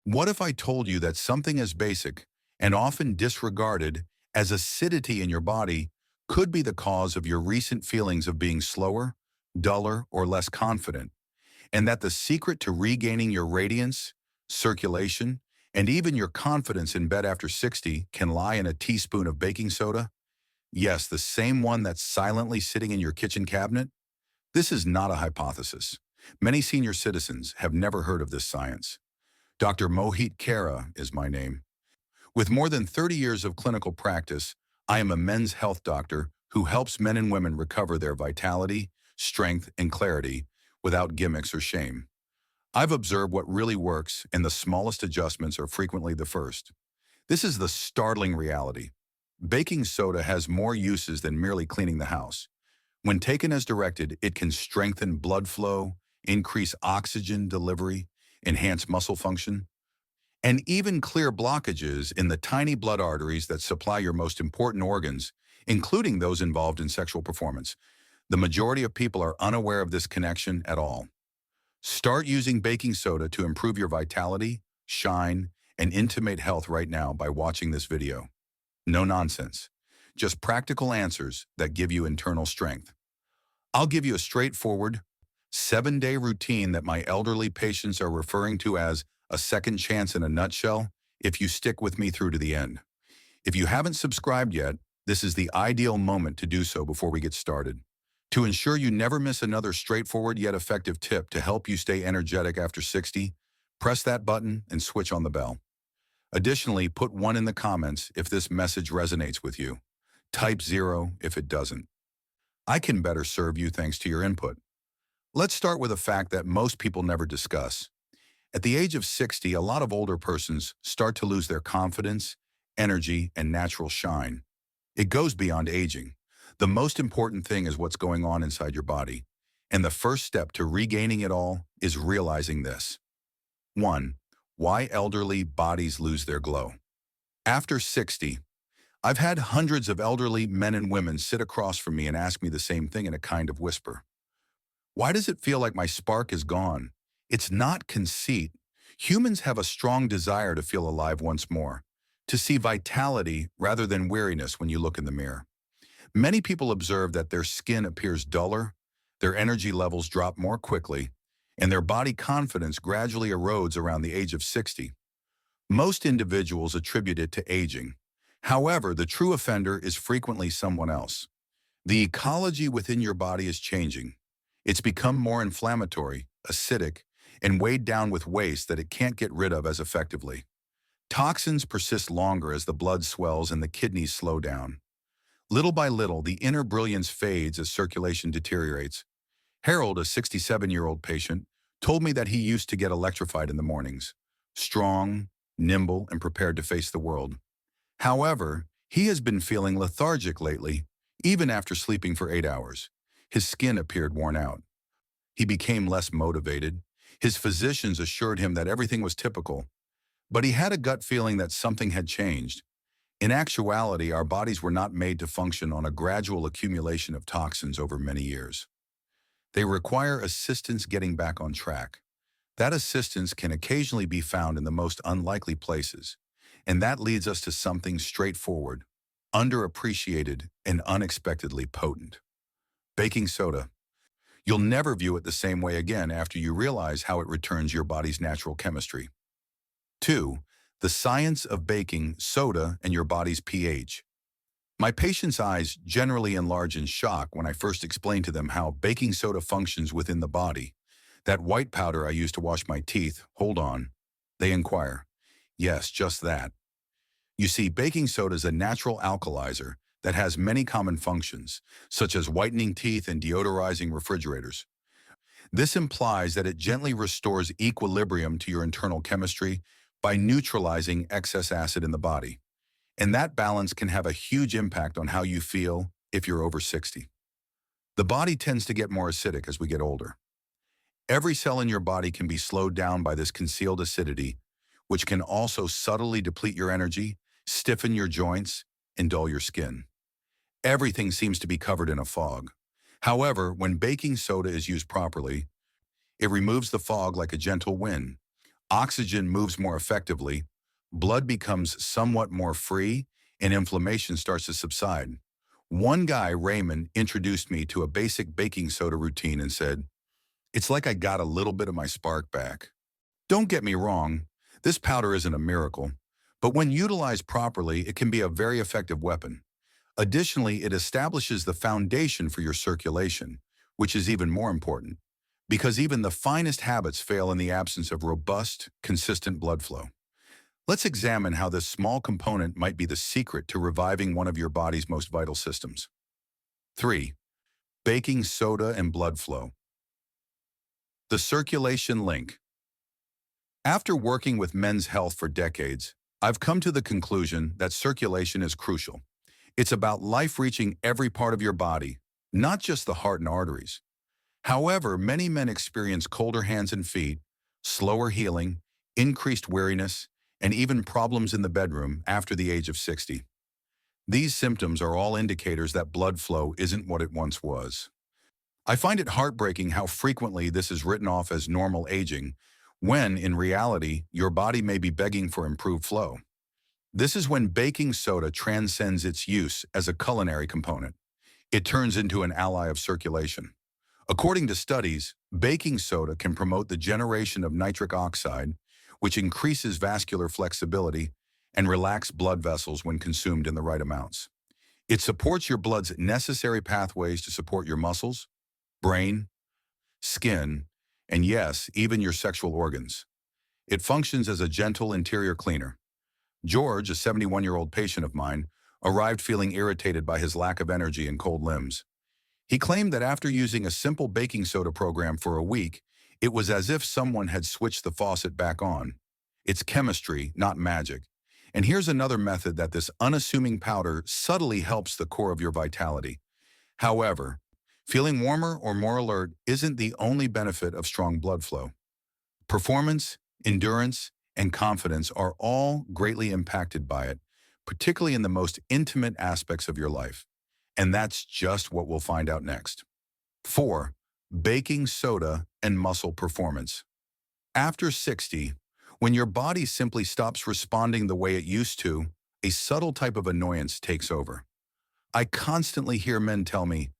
What if I told you that something as basic and often disregarded as acidity in your body could be the cause of your recent feelings of being slower, duller, or less confident, and that the secret to regaining your radiance, circulation, and even your confidence in bed after 60 can lie in a teaspoon of baking soda? Yes, the same one that's silently sitting in your kitchen cabinet? This is not a hypothesis. Many senior citizens have never heard of this science. Dr. Mohit Kara is my name. With more than 30 years of clinical practice, I am a men's health doctor who helps men and women recover their vitality, strength, and clarity without gimmicks or shame. I've observed what really works, and the smallest adjustments are frequently the first. This is the startling reality. Baking soda has more uses than merely cleaning the house. When taken as directed, it can strengthen blood flow, increase oxygen delivery, enhance muscle function, and even clear blockages in the tiny blood arteries that supply your most important organs, including those involved in sexual performance. The majority of people are unaware of this connection at all. Start using baking soda to improve your vitality, shine, and intimate health right now by watching this video. No nonsense. Just practical answers that give you internal strength. I'll give you a straightforward, 7-day routine that my elderly patients are referring to as a second chance in a nutshell if you stick with me through to the end. If you haven't subscribed yet, this is the ideal moment to do so before we get started. To ensure you never miss another straightforward yet effective tip to help you stay energetic after 60, press that button and switch on the bell. Additionally, put 1 in the comments if this message resonates with you. Type 0 if it doesn't. I can better serve you thanks to your input. Let's start with a fact that most people never discuss. At the age of 60, a lot of older persons start to lose their confidence, energy, and natural shine. It goes beyond aging. The most important thing is what's going on inside your body. And the first step to regaining it all is realizing this. 1. Why elderly bodies lose their glow. After 60, I've had hundreds of elderly men and women sit across from me and ask me the same thing in a kind of whisper. Why does it feel like my spark is gone? It's not conceit. Humans have a strong desire to feel alive once more, to see vitality rather than weariness when you look in the mirror. Many people observe that their skin appears duller, their energy levels drop more quickly, and their body confidence gradually erodes around the age of 60. Most individuals attribute it to aging. However, the true offender is frequently someone else. The ecology within your body is changing. It's become more inflammatory, acidic, and weighed down with waste that it can't get rid of as effectively. Toxins persist longer as the blood swells and the kidneys slow down. Little by little, the inner brilliance fades as circulation deteriorates. Harold, a 67-year-old patient, told me that he used to get electrified in the mornings, strong, nimble, and prepared to face the world. However, he has been feeling lethargic lately, even after sleeping for 8 hours. His skin appeared worn out. He became less motivated. His physicians assured him that everything was typical, but he had a gut feeling that something had changed. In actuality, our bodies were not made to function on a gradual accumulation of toxins over many years. They require assistance getting back on track. That assistance can occasionally be found in the most unlikely places, and that leads us to something straightforward, underappreciated, and unexpectedly potent. Baking soda. You'll never view it the same way again after you realize how it returns your body's natural chemistry. 2. The science of baking soda and your body's pH. My patients' eyes generally enlarge in shock when I first explain to them how baking soda functions within the body. That white powder I use to wash my teeth, hold on. They inquire. Yes, just that. You see, baking soda is a natural alkalizer that has many common functions, such as whitening teeth and deodorizing refrigerators. This implies that it gently restores equilibrium to your internal chemistry by neutralizing excess acid in the body. And that balance can have a huge impact on how you feel if you're over 60. The body tends to get more acidic as we get older. Every cell in your body can be slowed down by this concealed acidity, which can also subtly deplete your energy, stiffen your joints, and dull your skin. Everything seems to be covered in a fog. However, when baking soda is used properly, it removes the fog like a gentle wind, Oxygen moves more effectively, blood becomes somewhat more free, and inflammation starts to subside. One guy, Raymond, introduced me to a basic baking soda routine and said, "It's like I got a little bit of my spark back." Don't get me wrong, this powder isn't a miracle, but when utilized properly, it can be a very effective weapon. Additionally, it establishes the foundation for your circulation, which is even more important, because even the finest habits fail in the absence of robust, consistent blood flow. Let's examine how this small component might be the secret to reviving one of your body's most vital systems. 3. Baking soda and blood flow. The circulation link. After working with men's health for decades, I've come to the conclusion that circulation is crucial. It's about life reaching every part of your body, not just the heart and arteries. However, many men experience colder hands and feet, slower healing, increased weariness, and even problems in the bedroom after the age of 60. These symptoms are all indicators that blood flow isn't what it once was. I find it heartbreaking how frequently this is written off as normal aging, when, in reality, your body may be begging for improved flow. This is when baking soda transcends its use as a culinary component. It turns into an ally of circulation. According to studies, baking soda can promote the generation of nitric oxide, which increases vascular flexibility and relax blood vessels when consumed in the right amounts. It supports your blood's necessary pathways to support your muscles, brain, skin, and yes, even your sexual organs. It functions as a gentle interior cleaner. George, a 71-year-old patient of mine, arrived feeling irritated by his lack of energy and cold limbs. He claimed that after using a simple baking soda program for a week, it was as if someone had switched the faucet back on. It's chemistry, not magic. And here's another method that this unassuming powder subtly helps the core of your vitality. However, feeling warmer or more alert isn't the only benefit of strong blood flow. Performance, endurance, and confidence are all greatly impacted by it, particularly in the most intimate aspects of your life. And that's just what we'll find out next. 4. Baking soda and muscle performance. After 60, when your body simply stops responding the way it used to, a subtle type of annoyance takes over. I constantly hear men tell me,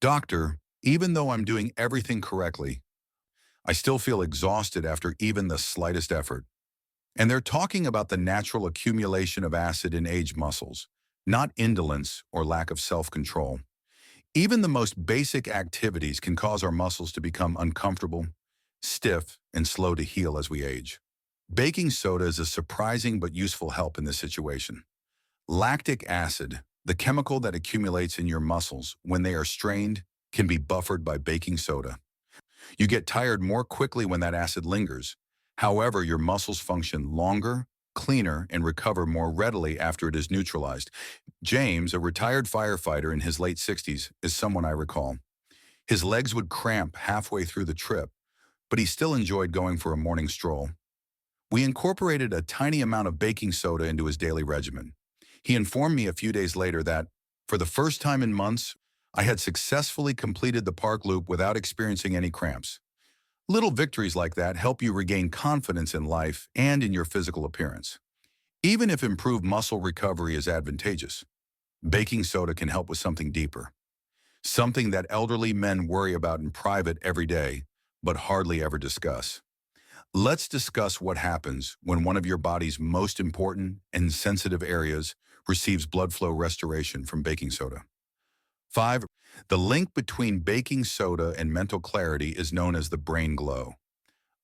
"Doctor, even though I'm doing everything correctly, I still feel exhausted after even the slightest effort." And they're talking about the natural accumulation of acid in aged muscles, not indolence or lack of self-control. Even the most basic activities can cause our muscles to become uncomfortable, stiff, and slow to heal as we age. Baking soda is a surprising but useful help in this situation. Lactic acid, the chemical that accumulates in your muscles when they are strained, can be buffered by baking soda. You get tired more quickly when that acid lingers. However, your muscles function longer, cleaner, and recover more readily after it is neutralized. James, a retired firefighter in his late 60s, is someone I recall. His legs would cramp halfway through the trip, but he still enjoyed going for a morning stroll. We incorporated a tiny amount of baking soda into his daily regimen. He informed me a few days later that, for the first time in months, I had successfully completed the park loop without experiencing any cramps. Little victories like that help you regain confidence in life and in your physical appearance. Even if improved muscle recovery is advantageous, baking soda can help with something deeper. Something that elderly men worry about in private every day, but hardly ever discuss. Let's discuss what happens when one of your body's most important and sensitive areas receives blood flow restoration from baking soda. 5. The link between baking soda and mental clarity is known as the brain glow.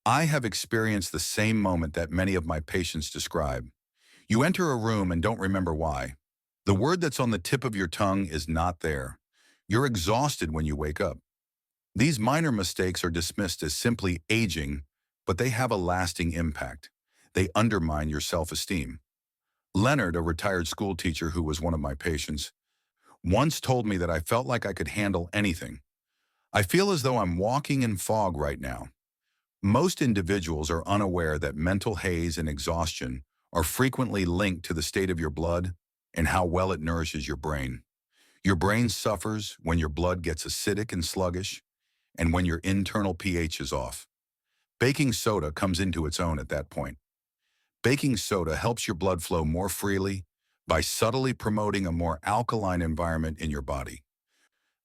I have experienced the same moment that many of my patients describe. You enter a room and don't remember why. The word that's on the tip of your tongue is not there. You're exhausted when you wake up. These minor mistakes are dismissed as simply aging, but they have a lasting impact. They undermine your self-esteem. Leonard, a retired school teacher who was one of my patients, once told me that I felt like I could handle anything. I feel as though I'm walking in fog right now. Most individuals are unaware that mental haze and exhaustion are frequently linked to the state of your blood and how well it nourishes your brain. Your brain suffers when your blood gets acidic and sluggish, and when your internal pH is off. Baking soda comes into its own at that point. Baking soda helps your blood flow more freely by subtly promoting a more alkaline environment in your body.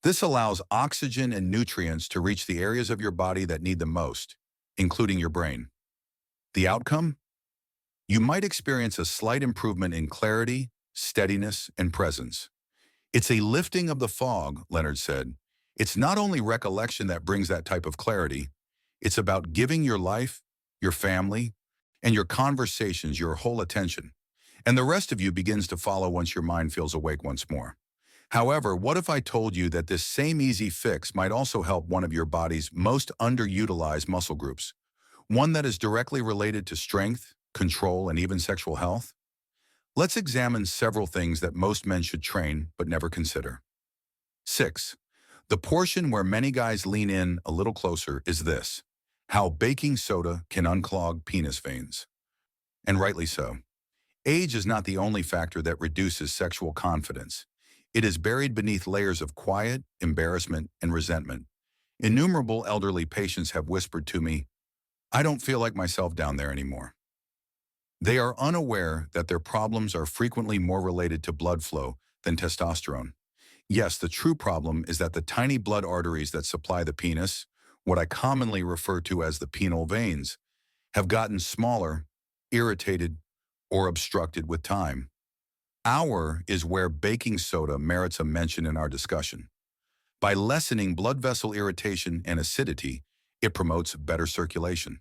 This allows oxygen and nutrients to reach the areas of your body that need them most, including your brain. The outcome? You might experience a slight improvement in clarity, steadiness, and presence. It's a lifting of the fog, Leonard said. It's not only recollection that brings that type of clarity, it's about giving your life, your family, and your conversations your whole attention. And the rest of you begins to follow once your mind feels awake once more. However, what if I told you that this same easy fix might also help one of your body's most underutilized muscle groups, one that is directly related to strength, control, and even sexual health? Let's examine several things that most men should train but never consider. 6. The portion where many guys lean in a little closer is this: how baking soda can unclog penis veins. And rightly so. Age is not the only factor that reduces sexual confidence. It is buried beneath layers of quiet, embarrassment, and resentment. Innumerable elderly patients have whispered to me, "I don't feel like myself down there anymore." They are unaware that their problems are frequently more related to blood flow than testosterone. Yes, the true problem is that the tiny blood arteries that supply the penis, what I commonly refer to as the penile veins, have gotten smaller, irritated, or obstructed with time. Our is where baking soda merits a mention in our discussion. By lessening blood vessel irritation and acidity, it promotes better circulation.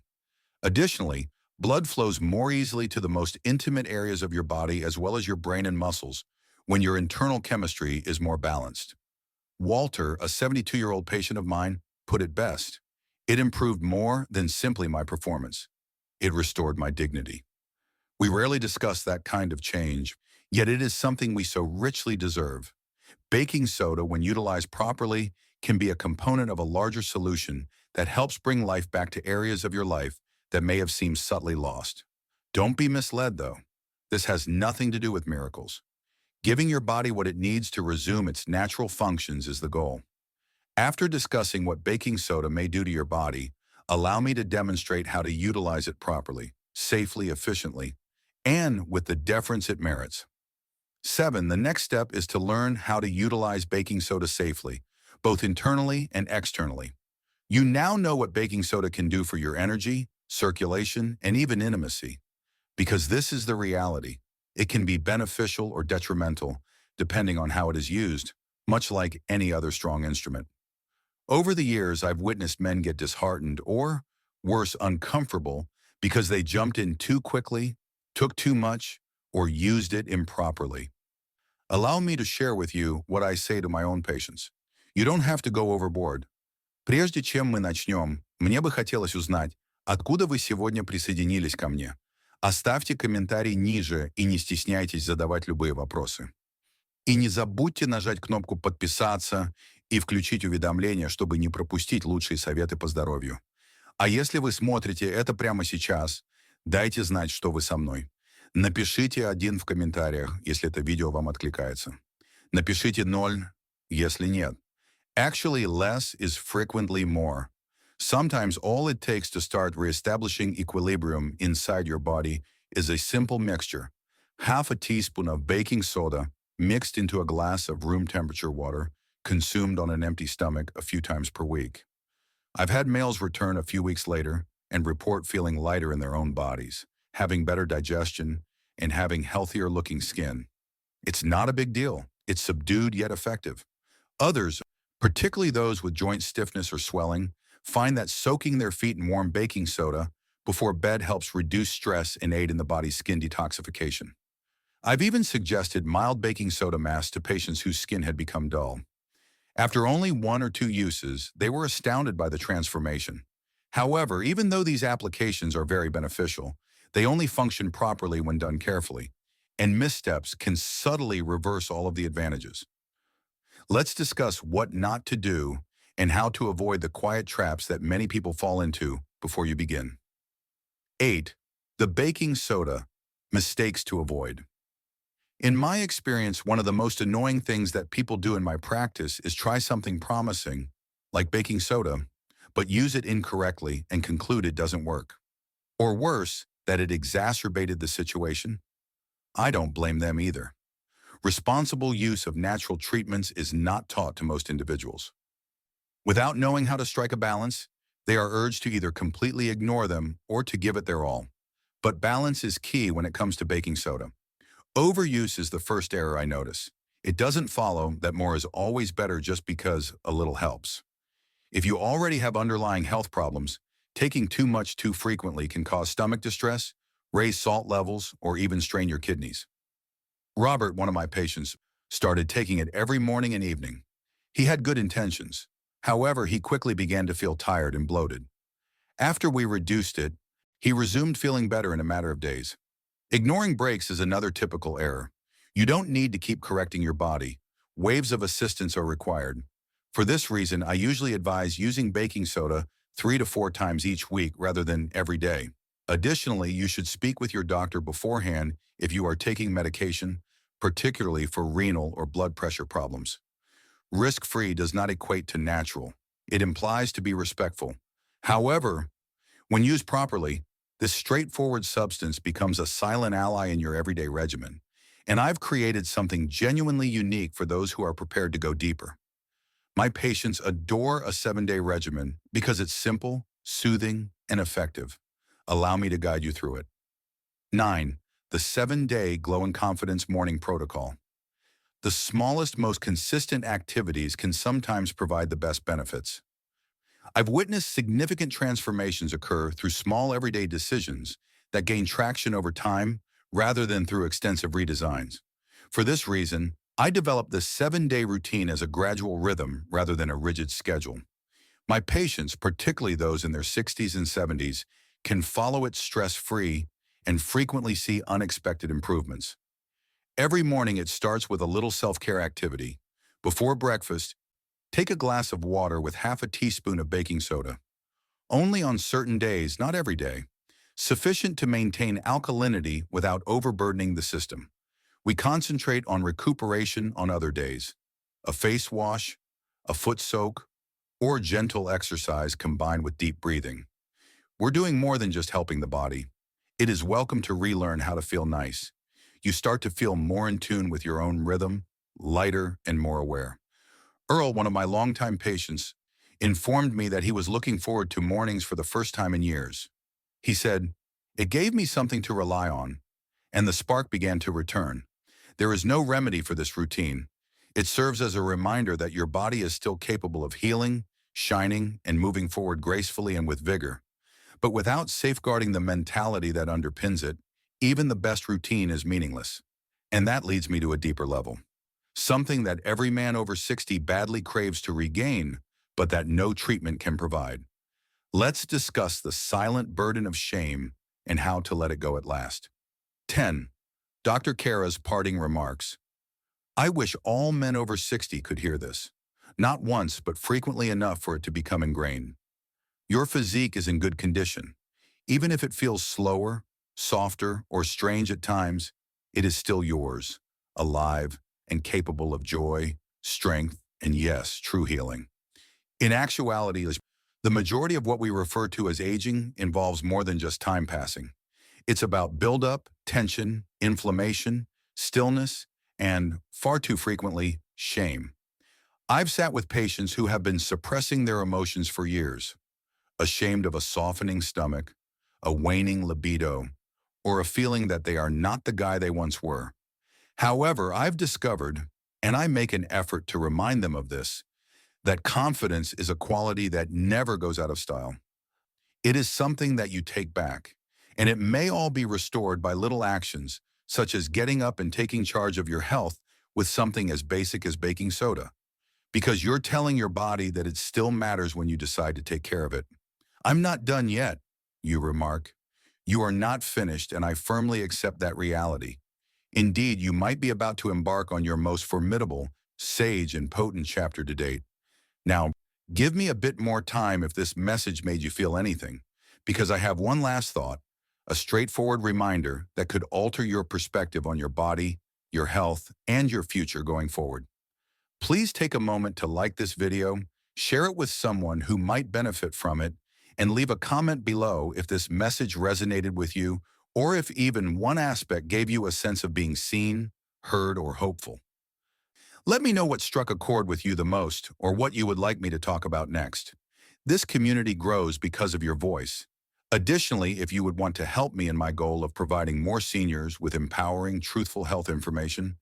Additionally, blood flows more easily to the most intimate areas of your body as well as your brain and muscles when your internal chemistry is more balanced. Walter, a 72-year-old patient of mine, put it best. It improved more than simply my performance. It restored my dignity. We rarely discuss that kind of change, yet it is something we so richly deserve. Baking soda, when utilized properly, can be a component of a larger solution that helps bring life back to areas of your life that may have seemed subtly lost. Don't be misled, though. This has nothing to do with miracles. Giving your body what it needs to resume its natural functions is the goal. After discussing what baking soda may do to your body, allow me to demonstrate how to utilize it properly, safely, efficiently, and with the deference it merits. 7. The next step is to learn how to utilize baking soda safely, both internally and externally. You now know what baking soda can do for your energy, circulation, and even intimacy. Because this is the reality. It can be beneficial or detrimental, depending on how it is used, much like any other strong instrument. Over the years, I've witnessed men get disheartened or, worse, uncomfortable because they jumped in too quickly, took too much, or used it improperly. Allow me to share with you what I say to my own patients. You don't have to go overboard. Прежде чем мы начнем, мне бы хотелось узнать, откуда вы сегодня присоединились ко мне. Оставьте комментарий ниже и не стесняйтесь задавать любые вопросы. И не забудьте нажать кнопку «Подписаться» и включить уведомления, чтобы не пропустить лучшие советы по здоровью. А если вы смотрите это прямо сейчас, дайте знать, что вы со мной. Напишите 1 в комментариях, если это видео вам откликается. Напишите 0, если нет. Actually, less is frequently more. Sometimes all it takes to start reestablishing equilibrium inside your body is a simple mixture. Half a teaspoon of baking soda mixed into a glass of room temperature water, consumed on an empty stomach a few times per week. I've had males return a few weeks later and report feeling lighter in their own bodies, having better digestion, and having healthier looking skin. It's not a big deal. It's subdued yet effective. Others, particularly those with joint stiffness or swelling, find that soaking their feet in warm baking soda before bed helps reduce stress and aid in the body's skin detoxification. I've even suggested mild baking soda masks to patients whose skin had become dull. After only 1 or 2 uses, they were astounded by the transformation. However, even though these applications are very beneficial, they only function properly when done carefully, and missteps can subtly reverse all of the advantages. Let's discuss what not to do and how to avoid the quiet traps that many people fall into before you begin. 8. The baking soda. Mistakes to avoid. In my experience, one of the most annoying things that people do in my practice is try something promising, like baking soda, but use it incorrectly and conclude it doesn't work. Or worse, that it exacerbated the situation? I don't blame them either. Responsible use of natural treatments is not taught to most individuals. Without knowing how to strike a balance, they are urged to either completely ignore them or to give it their all. But balance is key when it comes to baking soda. Overuse is the first error I notice. It doesn't follow that more is always better just because a little helps. If you already have underlying health problems, taking too much too frequently can cause stomach distress, raise salt levels, or even strain your kidneys. Robert, one of my patients, started taking it every morning and evening. He had good intentions. However, he quickly began to feel tired and bloated. After we reduced it, he resumed feeling better in a matter of days. Ignoring breaks is another typical error. You don't need to keep correcting your body. Waves of assistance are required. For this reason, I usually advise using baking soda 3 to 4 times each week rather than every day. Additionally, you should speak with your doctor beforehand if you are taking medication, particularly for renal or blood pressure problems. Risk-free does not equate to natural. It implies to be respectful. However, when used properly, this straightforward substance becomes a silent ally in your everyday regimen. And I've created something genuinely unique for those who are prepared to go deeper. My patients adore a 7-day regimen because it's simple, soothing, and effective. Allow me to guide you through it. 9. The 7-day Glow and Confidence Morning Protocol. The smallest, most consistent activities can sometimes provide the best benefits. I've witnessed significant transformations occur through small everyday decisions that gain traction over time rather than through extensive redesigns. For this reason, I developed the 7-day routine as a gradual rhythm rather than a rigid schedule. My patients, particularly those in their 60s and 70s, can follow it stress-free and frequently see unexpected improvements. Every morning it starts with a little self-care activity. Before breakfast, take a glass of water with half a teaspoon of baking soda. Only on certain days, not every day. Sufficient to maintain alkalinity without overburdening the system. We concentrate on recuperation on other days. A face wash, a foot soak, or gentle exercise combined with deep breathing. We're doing more than just helping the body. It is welcome to relearn how to feel nice. You start to feel more in tune with your own rhythm, lighter and more aware. Earl, one of my longtime patients, informed me that he was looking forward to mornings for the first time in years. He said, "It gave me something to rely on," and the spark began to return. There is no remedy for this routine. It serves as a reminder that your body is still capable of healing, shining, and moving forward gracefully and with vigor. But without safeguarding the mentality that underpins it, even the best routine is meaningless. And that leads me to a deeper level. Something that every man over 60 badly craves to regain, but that no treatment can provide. Let's discuss the silent burden of shame and how to let it go at last. 10. Dr. Kara's parting remarks. I wish all men over 60 could hear this. Not once, but frequently enough for it to become ingrained. Your physique is in good condition. Even if it feels slower, softer, or strange at times, it is still yours, alive, and capable of joy, strength, and yes, true healing. In actuality, the majority of what we refer to as aging involves more than just time passing. It's about buildup, tension, inflammation, stillness, and, far too frequently, shame. I've sat with patients who have been suppressing their emotions for years, ashamed of a softening stomach, a waning libido, or a feeling that they are not the guy they once were. However, I've discovered, and I make an effort to remind them of this, that confidence is a quality that never goes out of style. It is something that you take back, and it may all be restored by little actions, such as getting up and taking charge of your health with something as basic as baking soda, because you're telling your body that it still matters when you decide to take care of it. I'm not done yet, you remark. You are not finished, and I firmly accept that reality. Indeed, you might be about to embark on your most formidable, sage, and potent chapter to date. Now, give me a bit more time if this message made you feel anything, because I have one last thought, a straightforward reminder that could alter your perspective on your body, your health, and your future going forward. Please take a moment to like this video, Share it with someone who might benefit from it, and leave a comment below if this message resonated with you or if even one aspect gave you a sense of being seen, heard, or hopeful. Let me know what struck a chord with you the most or what you would like me to talk about next. This community grows because of your voice. Additionally, if you would want to help me in my goal of providing more seniors with empowering, truthful health information,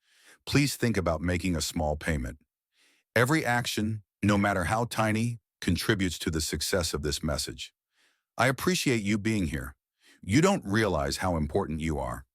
please think about making a small payment. Every action, no matter how tiny, contributes to the success of this message. I appreciate you being here. You don't realize how important you are.